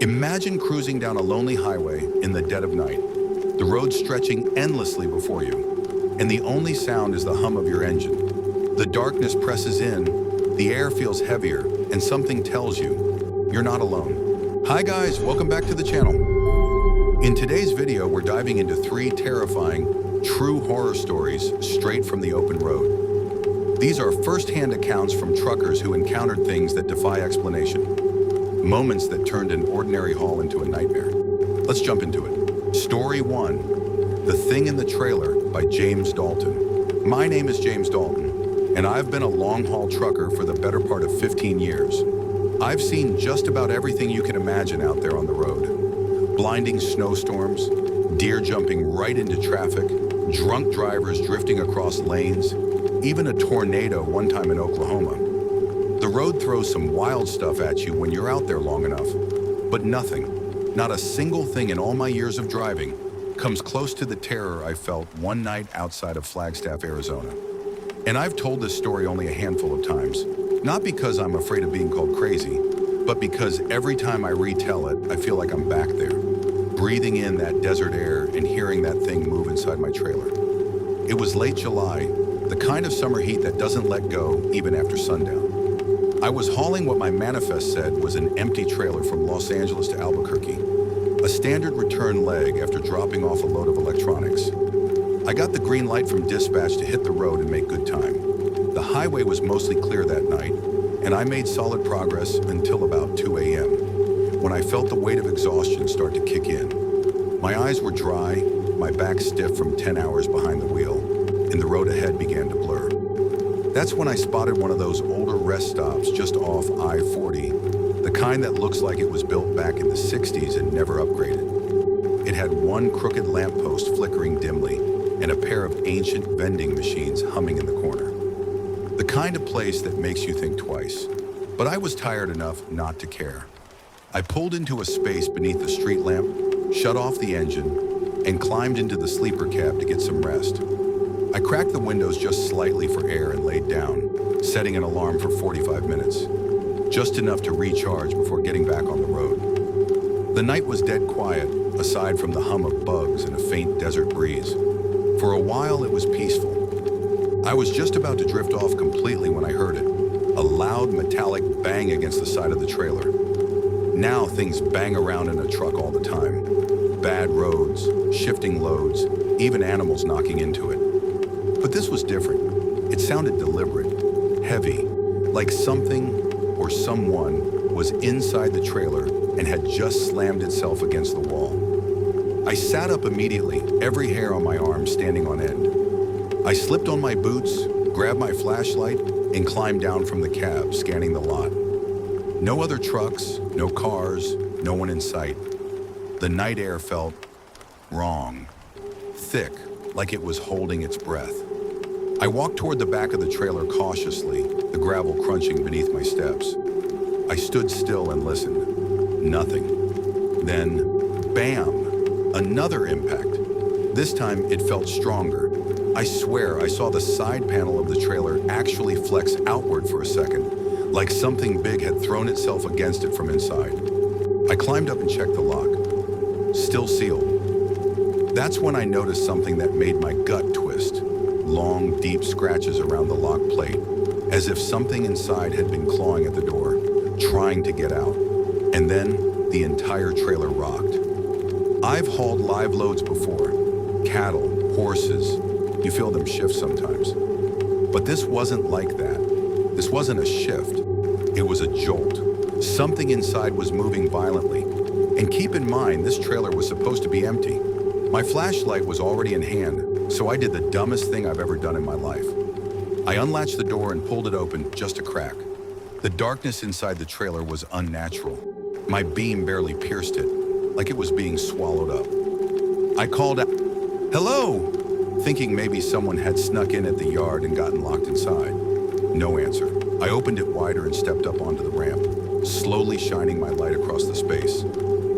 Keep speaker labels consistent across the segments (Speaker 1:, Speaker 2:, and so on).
Speaker 1: Imagine cruising down a lonely highway in the dead of night, the road stretching endlessly before you, and the only sound is the hum of your engine. The darkness presses in, the air feels heavier, and something tells you you're not alone. Hi guys, welcome back to the channel. In today's video, we're diving into 3 terrifying, true horror stories straight from the open road. These are first-hand accounts from truckers who encountered things that defy explanation. Moments that turned an ordinary haul into a nightmare. Let's jump into it. Story 1, The Thing in the Trailer by James Dalton. My name is James Dalton, and I've been a long-haul trucker for the better part of 15 years. I've seen just about everything you can imagine out there on the road. Blinding snowstorms, deer jumping right into traffic, drunk drivers drifting across lanes, even a tornado one time in Oklahoma. The road throws some wild stuff at you when you're out there long enough, but nothing, not a single thing in all my years of driving, comes close to the terror I felt one night outside of Flagstaff, Arizona. And I've told this story only a handful of times, not because I'm afraid of being called crazy, but because every time I retell it, I feel like I'm back there, breathing in that desert air and hearing that thing move inside my trailer. It was late July, the kind of summer heat that doesn't let go even after sundown. I was hauling what my manifest said was an empty trailer from Los Angeles to Albuquerque, a standard return leg after dropping off a load of electronics. I got the green light from dispatch to hit the road and make good time. The highway was mostly clear that night, and I made solid progress until about 2 a.m., when I felt the weight of exhaustion start to kick in. My eyes were dry, my back stiff from 10 hours behind the wheel, and the road ahead began to blur. That's when I spotted one of those older rest stops just off I-40, the kind that looks like it was built back in the 60s and never upgraded. It had one crooked lamppost flickering dimly and a pair of ancient vending machines humming in the corner. The kind of place that makes you think twice. But I was tired enough not to care. I pulled into a space beneath the street lamp, shut off the engine, and climbed into the sleeper cab to get some rest. I cracked the windows just slightly for air and laid down, setting an alarm for 45 minutes, just enough to recharge before getting back on the road. The night was dead quiet, aside from the hum of bugs and a faint desert breeze. For a while, it was peaceful. I was just about to drift off completely when I heard it, a loud metallic bang against the side of the trailer. Now things bang around in a truck all the time. Bad roads, shifting loads, even animals knocking into it. But this was different. It sounded deliberate, heavy, like something or someone was inside the trailer and had just slammed itself against the wall. I sat up immediately, every hair on my arm standing on end. I slipped on my boots, grabbed my flashlight, and climbed down from the cab, scanning the lot. No other trucks, no cars, no one in sight. The night air felt wrong, thick, like it was holding its breath. I walked toward the back of the trailer cautiously, the gravel crunching beneath my steps. I stood still and listened. Nothing. Then, bam! Another impact. This time, it felt stronger. I swear I saw the side panel of the trailer actually flex outward for a second, like something big had thrown itself against it from inside. I climbed up and checked the lock. Still sealed. That's when I noticed something that made my gut twist. Long, deep scratches around the lock plate, as if something inside had been clawing at the door, trying to get out. And then the entire trailer rocked. I've hauled live loads before. Cattle, horses, you feel them shift sometimes. But this wasn't like that. This wasn't a shift. It was a jolt. Something inside was moving violently. And keep in mind, this trailer was supposed to be empty. My flashlight was already in hand, so I did the dumbest thing I've ever done in my life. I unlatched the door and pulled it open just a crack. The darkness inside the trailer was unnatural. My beam barely pierced it, like it was being swallowed up. I called out, "Hello!" thinking maybe someone had snuck in at the yard and gotten locked inside. No answer. I opened it wider and stepped up onto the ramp, slowly shining my light across the space.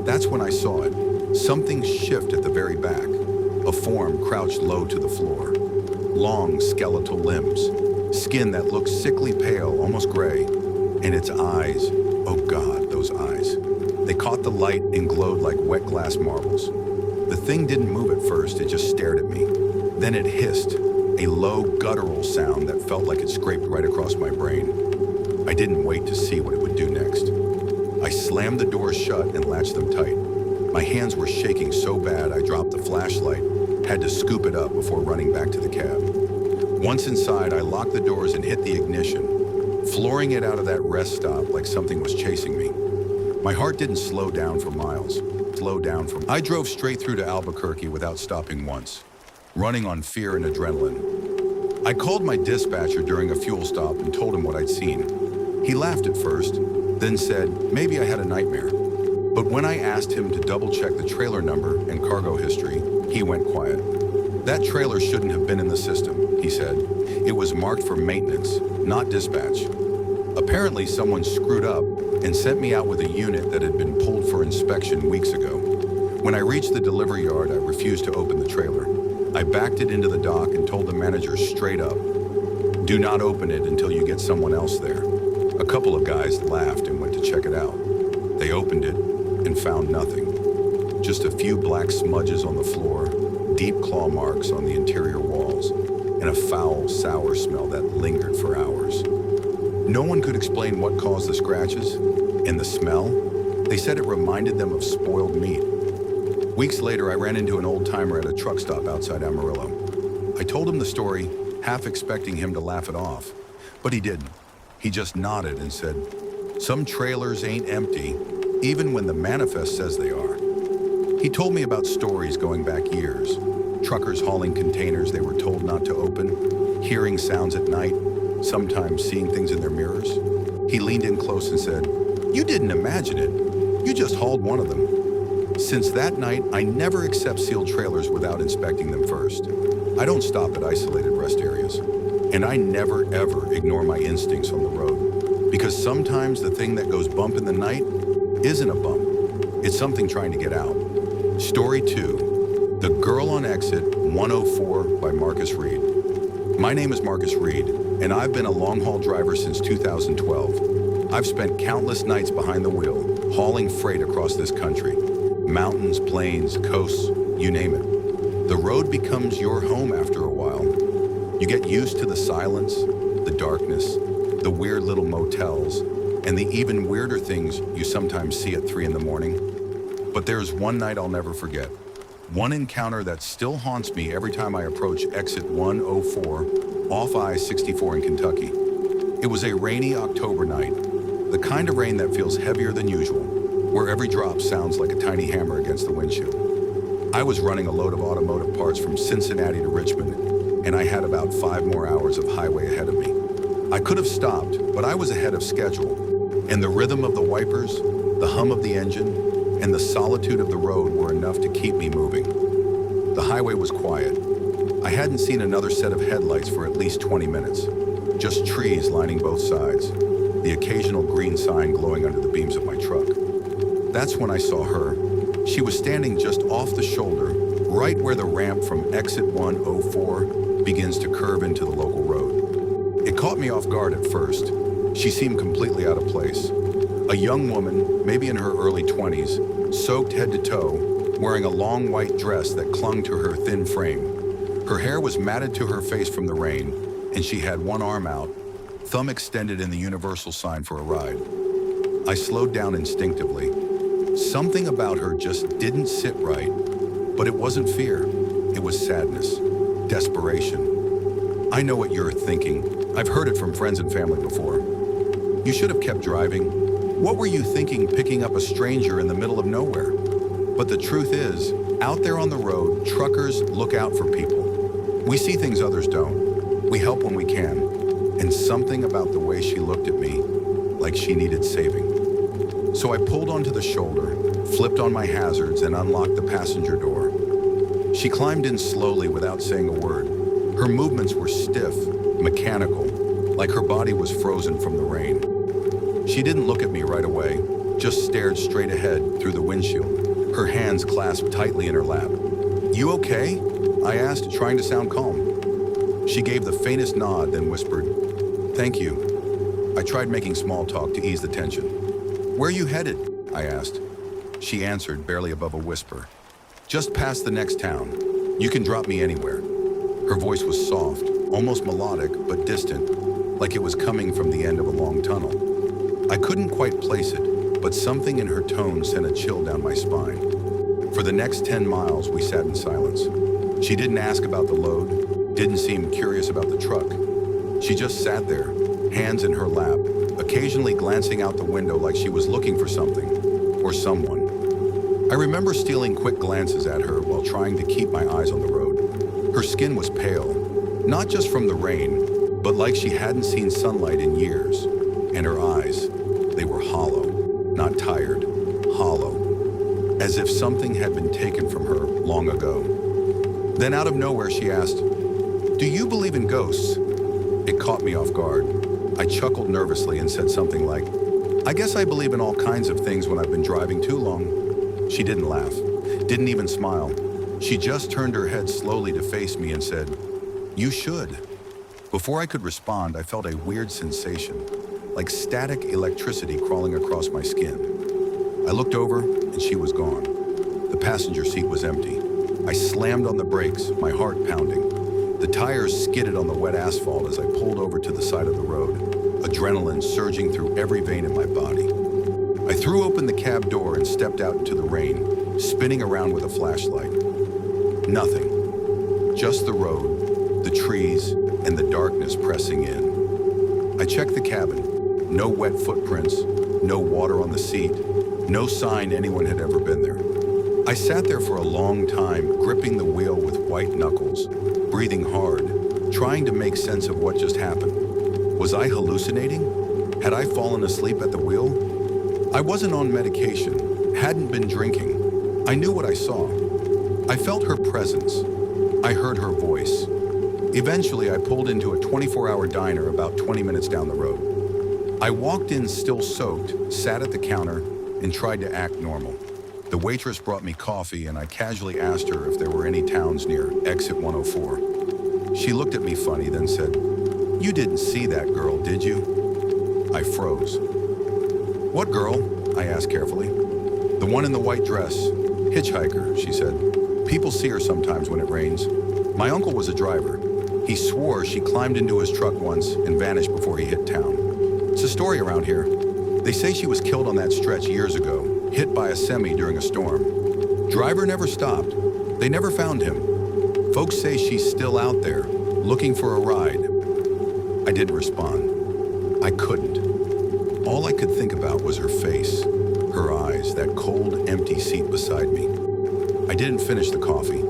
Speaker 1: That's when I saw it. Something shift at the very back. A form crouched low to the floor. Long skeletal limbs. Skin that looked sickly pale, almost gray. And its eyes, oh God, those eyes. They caught the light and glowed like wet glass marbles. The thing didn't move at first, it just stared at me. Then it hissed, a low, guttural sound that felt like it scraped right across my brain. I didn't wait to see what it would do next. I slammed the doors shut and latched them tight. My hands were shaking so bad I dropped the flashlight, had to scoop it up before running back to the cab. Once inside, I locked the doors and hit the ignition, flooring it out of that rest stop like something was chasing me. My heart didn't slow down for miles. I drove straight through to Albuquerque without stopping once, running on fear and adrenaline. I called my dispatcher during a fuel stop and told him what I'd seen. He laughed at first, then said maybe I had a nightmare. But when I asked him to double-check the trailer number and cargo history, he went quiet. That trailer shouldn't have been in the system, he said. It was marked for maintenance, not dispatch. Apparently someone screwed up and sent me out with a unit that had been pulled for inspection weeks ago. When I reached the delivery yard, I refused to open the trailer. I backed it into the dock and told the manager straight up, do not open it until you get someone else there. A couple of guys laughed and went to check it out. They opened it and found nothing. Just a few black smudges on the floor, deep claw marks on the interior walls, and a foul, sour smell that lingered for hours. No one could explain what caused the scratches, and the smell, they said it reminded them of spoiled meat. Weeks later, I ran into an old-timer at a truck stop outside Amarillo. I told him the story, half expecting him to laugh it off, but he didn't. He just nodded and said, some trailers ain't empty, even when the manifest says they are. He told me about stories going back years, truckers hauling containers they were told not to open, hearing sounds at night, sometimes seeing things in their mirrors. He leaned in close and said, you didn't imagine it, you just hauled one of them. Since that night, I never accept sealed trailers without inspecting them first. I don't stop at isolated rest areas. And I never, ever ignore my instincts on the road. Because sometimes the thing that goes bump in the night isn't a bump. It's something trying to get out. Story 2, The Girl on Exit 104 by Marcus Reed. My name is Marcus Reed, and I've been a long-haul driver since 2012. I've spent countless nights behind the wheel, hauling freight across this country. Mountains, plains, coasts, you name it. The road becomes your home after a while. You get used to the silence, the darkness, the weird little motels, and the even weirder things you sometimes see at 3 in the morning. But there's one night I'll never forget. One encounter that still haunts me every time I approach exit 104 off I-64 in Kentucky. It was a rainy October night, the kind of rain that feels heavier than usual, where every drop sounds like a tiny hammer against the windshield. I was running a load of automotive parts from Cincinnati to Richmond, and I had about 5 more hours of highway ahead of me. I could have stopped, but I was ahead of schedule, and the rhythm of the wipers, the hum of the engine, and the solitude of the road were enough to keep me moving. The highway was quiet. I hadn't seen another set of headlights for at least 20 minutes, just trees lining both sides, the occasional green sign glowing under the beams of my truck. That's when I saw her. She was standing just off the shoulder, right where the ramp from exit 104 begins to curve into the local road. It caught me off guard at first. She seemed completely out of place. A young woman, maybe in her early 20s, soaked head to toe, wearing a long white dress that clung to her thin frame. Her hair was matted to her face from the rain, and she had one arm out, thumb extended in the universal sign for a ride. I slowed down instinctively. Something about her just didn't sit right, but it wasn't fear. It was sadness, desperation. I know what you're thinking. I've heard it from friends and family before. You should have kept driving. What were you thinking picking up a stranger in the middle of nowhere? But the truth is, out there on the road, truckers look out for people. We see things others don't. We help when we can. And something about the way she looked at me, like she needed saving. So I pulled onto the shoulder, flipped on my hazards, and unlocked the passenger door. She climbed in slowly without saying a word. Her movements were stiff, mechanical, like her body was frozen from the rain. She didn't look at me right away, just stared straight ahead through the windshield, her hands clasped tightly in her lap. You okay? I asked, trying to sound calm. She gave the faintest nod, then whispered, thank you. I tried making small talk to ease the tension. Where are you headed? I asked. she answered, barely above a whisper. "Just past the next town. You can drop me anywhere." Her voice was soft, almost melodic, but distant, like it was coming from the end of a long tunnel. I couldn't quite place it, but something in her tone sent a chill down my spine. For the next 10 miles, we sat in silence. She didn't ask about the load, didn't seem curious about the truck. She just sat there, hands in her lap, occasionally glancing out the window like she was looking for something, or someone. I remember stealing quick glances at her while trying to keep my eyes on the road. Her skin was pale, not just from the rain, but like she hadn't seen sunlight in years. And her eyes, they were hollow, not tired, hollow, as if something had been taken from her long ago. Then out of nowhere she asked, "Do you believe in ghosts?" It caught me off guard. I chuckled nervously and said something like, "I guess I believe in all kinds of things when I've been driving too long." She didn't laugh, didn't even smile. She just turned her head slowly to face me and said, "You should." Before I could respond, I felt a weird sensation, like static electricity crawling across my skin. I looked over and she was gone. The passenger seat was empty. I slammed on the brakes, my heart pounding. The tires skidded on the wet asphalt as I pulled over to the side of the road, adrenaline surging through every vein in my body. I threw open the cab door and stepped out into the rain, spinning around with a flashlight. Nothing. Just the road, the trees, and the darkness pressing in. I checked the cabin. No wet footprints, no water on the seat, no sign anyone had ever been there. I sat there for a long time, gripping the wheel with white knuckles, breathing hard, trying to make sense of what just happened. Was I hallucinating? Had I fallen asleep at the wheel? I wasn't on medication, hadn't been drinking. I knew what I saw. I felt her presence. I heard her voice. Eventually, I pulled into a 24-hour diner about 20 minutes down the road. I walked in still soaked, sat at the counter, and tried to act normal. The waitress brought me coffee, and I casually asked her if there were any towns near exit 104. She looked at me funny, then said, "You didn't see that girl, did you?" I froze. "What girl?" I asked carefully. "The one in the white dress. Hitchhiker," she said. "People see her sometimes when it rains. My uncle was a driver. He swore she climbed into his truck once and vanished before he hit town. It's a story around here. They say she was killed on that stretch years ago, hit by a semi during a storm. Driver never stopped. They never found him. Folks say she's still out there, looking for a ride." I didn't respond. I couldn't. All I could think about was her face, her eyes, that cold, empty seat beside me. I didn't finish the coffee.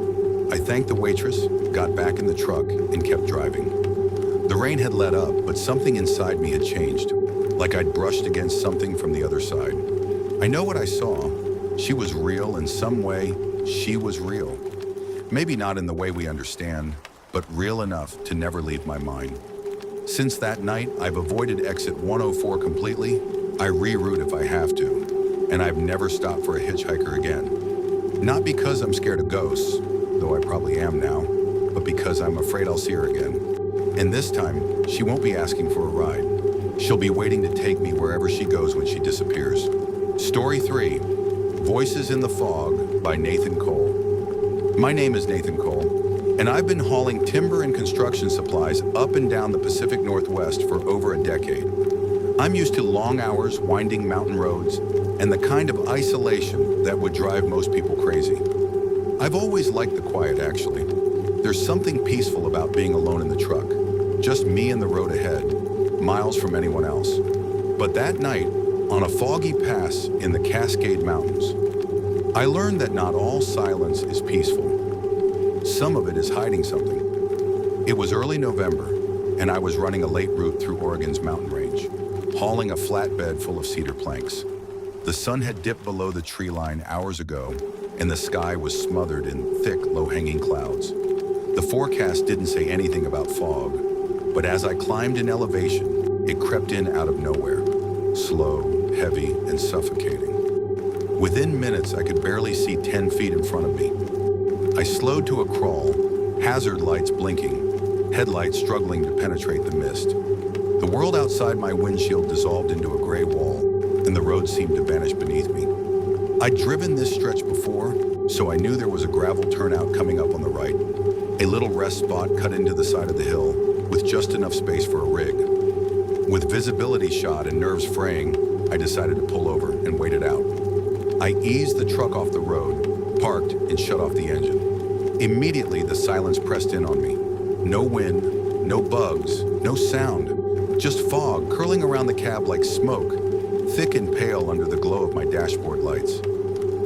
Speaker 1: I thanked the waitress, got back in the truck, and kept driving. The rain had let up, but something inside me had changed, like I'd brushed against something from the other side. I know what I saw. She was real in some way. She was real. Maybe not in the way we understand, but real enough to never leave my mind. Since that night, I've avoided exit 104 completely. I reroute if I have to, and I've never stopped for a hitchhiker again. Not because I'm scared of ghosts, though I probably am now, but because I'm afraid I'll see her again. And this time, she won't be asking for a ride. She'll be waiting to take me wherever she goes when she disappears. Story 3, Voices in the Fog by Nathan Cole. My name is Nathan Cole, and I've been hauling timber and construction supplies up and down the Pacific Northwest for over a decade. I'm used to long hours, winding mountain roads, and the kind of isolation that would drive most people crazy. I've always liked the quiet, actually. There's something peaceful about being alone in the truck, just me and the road ahead, miles from anyone else. But that night, on a foggy pass in the Cascade Mountains, I learned that not all silence is peaceful. Some of it is hiding something. It was early November, and I was running a late route through Oregon's mountain range, hauling a flatbed full of cedar planks. The sun had dipped below the tree line hours ago, and the sky was smothered in thick, low-hanging clouds. The forecast didn't say anything about fog, but as I climbed in elevation, it crept in out of nowhere, slow, heavy, and suffocating. Within minutes, I could barely see 10 feet in front of me. I slowed to a crawl, hazard lights blinking, headlights struggling to penetrate the mist. The world outside my windshield dissolved into a gray wall, and the road seemed to vanish beneath me. I'd driven this stretch before, so I knew there was a gravel turnout coming up on the right. A little rest spot cut into the side of the hill, with just enough space for a rig. With visibility shot and nerves fraying, I decided to pull over and wait it out. I eased the truck off the road, parked, and shut off the engine. Immediately, the silence pressed in on me. No wind, no bugs, no sound, just fog curling around the cab like smoke, thick and pale under the glow of my dashboard lights.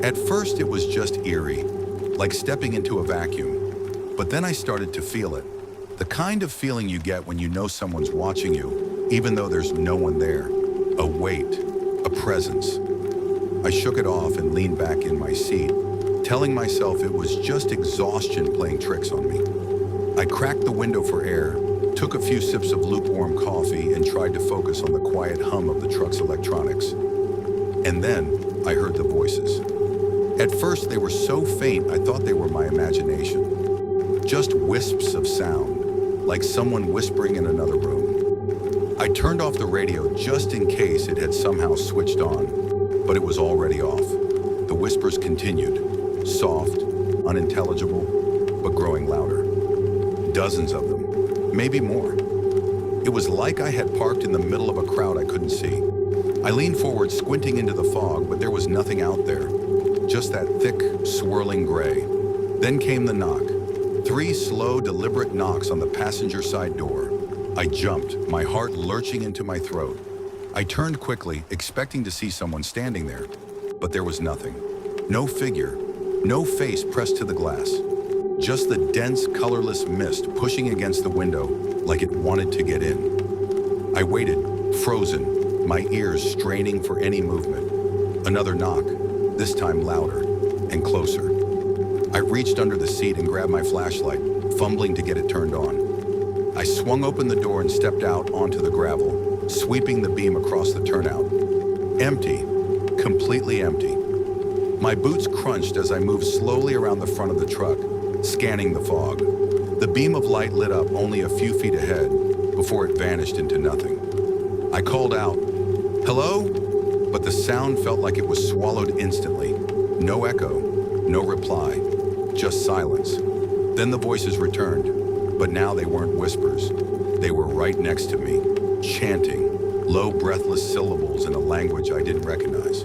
Speaker 1: At first, it was just eerie, like stepping into a vacuum. But then I started to feel it. The kind of feeling you get when you know someone's watching you, even though there's no one there. A weight, a presence. I shook it off and leaned back in my seat, telling myself it was just exhaustion playing tricks on me. I cracked the window for air, took a few sips of lukewarm coffee, and tried to focus on the quiet hum of the truck's electronics. And then I heard the voices. At first, they were so faint I thought they were my imagination. Just wisps of sound, like someone whispering in another room. I turned off the radio just in case it had somehow switched on, but it was already off. The whispers continued, soft, unintelligible, but growing louder. Dozens of them, maybe more. It was like I had parked in the middle of a crowd I couldn't see. I leaned forward, squinting into the fog, but there was nothing out there. Just that thick, swirling gray. Then came the knock. 3 slow, deliberate knocks on the passenger side door. I jumped, my heart lurching into my throat. I turned quickly, expecting to see someone standing there, but there was nothing. No figure, no face pressed to the glass. Just the dense, colorless mist pushing against the window like it wanted to get in. I waited, frozen, my ears straining for any movement. Another knock, this time louder and closer. I reached under the seat and grabbed my flashlight, fumbling to get it turned on. I swung open the door and stepped out onto the gravel, sweeping the beam across the turnout. Empty, completely empty. My boots crunched as I moved slowly around the front of the truck, scanning the fog. The beam of light lit up only a few feet ahead before it vanished into nothing. I called out, "Hello?" But the sound felt like it was swallowed instantly. No echo, no reply, just silence. Then the voices returned, but now they weren't whispers. They were right next to me, chanting, low, breathless syllables in a language I didn't recognize,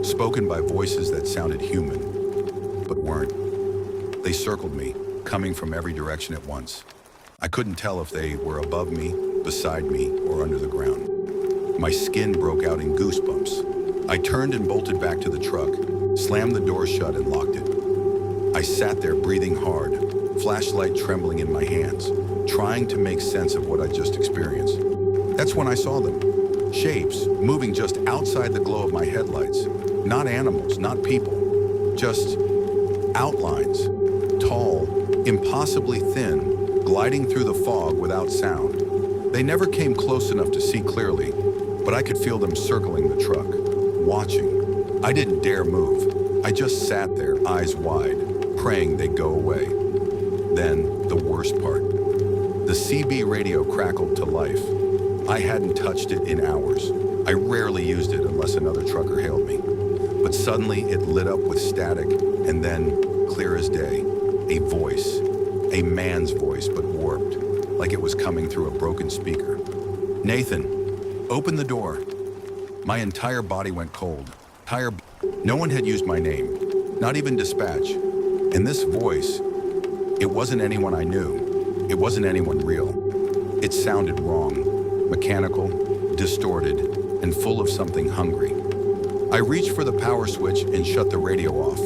Speaker 1: spoken by voices that sounded human, but weren't. They circled me, coming from every direction at once. I couldn't tell if they were above me, beside me, or under the ground. My skin broke out in goosebumps. I turned and bolted back to the truck, slammed the door shut and locked it. I sat there breathing hard, flashlight trembling in my hands, trying to make sense of what I just experienced. That's when I saw them. Shapes moving just outside the glow of my headlights. Not animals, not people. Just outlines. Tall, impossibly thin, gliding through the fog without sound. They never came close enough to see clearly, but I could feel them circling the truck, watching. I didn't dare move. I just sat there, eyes wide, praying they'd go away. Then, the worst part. The CB radio crackled to life. I hadn't touched it in hours. I rarely used it unless another trucker hailed me. But suddenly, it lit up with static, and then, clear as day, a voice. A man's voice, but warped, like it was coming through a broken speaker. "Nathan, open the door." My entire body went cold. No one had used my name, not even dispatch. And this voice, it wasn't anyone I knew. It wasn't anyone real. It sounded wrong, mechanical, distorted, and full of something hungry. I reached for the power switch and shut the radio off.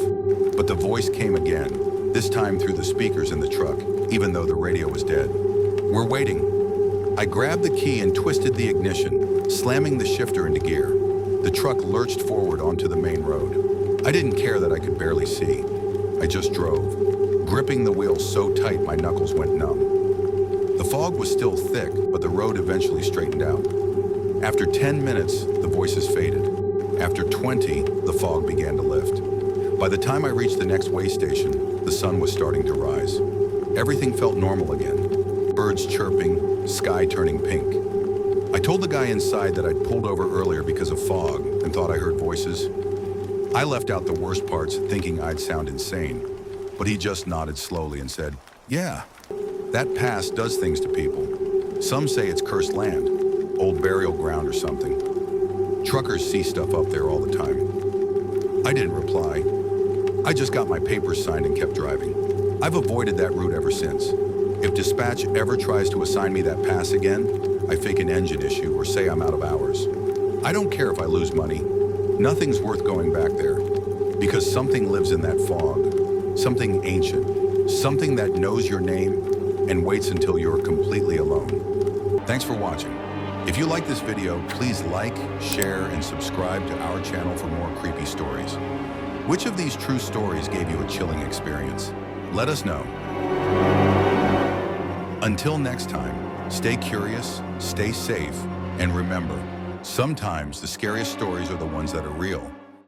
Speaker 1: But the voice came again, this time through the speakers in the truck, even though the radio was dead. "We're waiting." I grabbed the key and twisted the ignition, slamming the shifter into gear. The truck lurched forward onto the main road. I didn't care that I could barely see. I just drove, gripping the wheel so tight my knuckles went numb. The fog was still thick, but the road eventually straightened out. After 10 minutes, the voices faded. After 20, the fog began to lift. By the time I reached the next way station, the sun was starting to rise. Everything felt normal again. Birds chirping, sky turning pink. I told the guy inside that I'd pulled over earlier because of fog and thought I heard voices. I left out the worst parts thinking I'd sound insane, but he just nodded slowly and said, "Yeah, that pass does things to people. Some say it's cursed land, old burial ground or something. Truckers see stuff up there all the time." I didn't reply. I just got my papers signed and kept driving. I've avoided that route ever since. If dispatch ever tries to assign me that pass again, I fake an engine issue or say I'm out of hours. I don't care if I lose money. Nothing's worth going back there, because something lives in that fog, something ancient, something that knows your name and waits until you're completely alone. Thanks for watching. If you like this video, please like, share, and subscribe to our channel for more creepy stories. Which of these true stories gave you a chilling experience? Let us know. Until next time, stay curious, stay safe, and remember, sometimes the scariest stories are the ones that are real.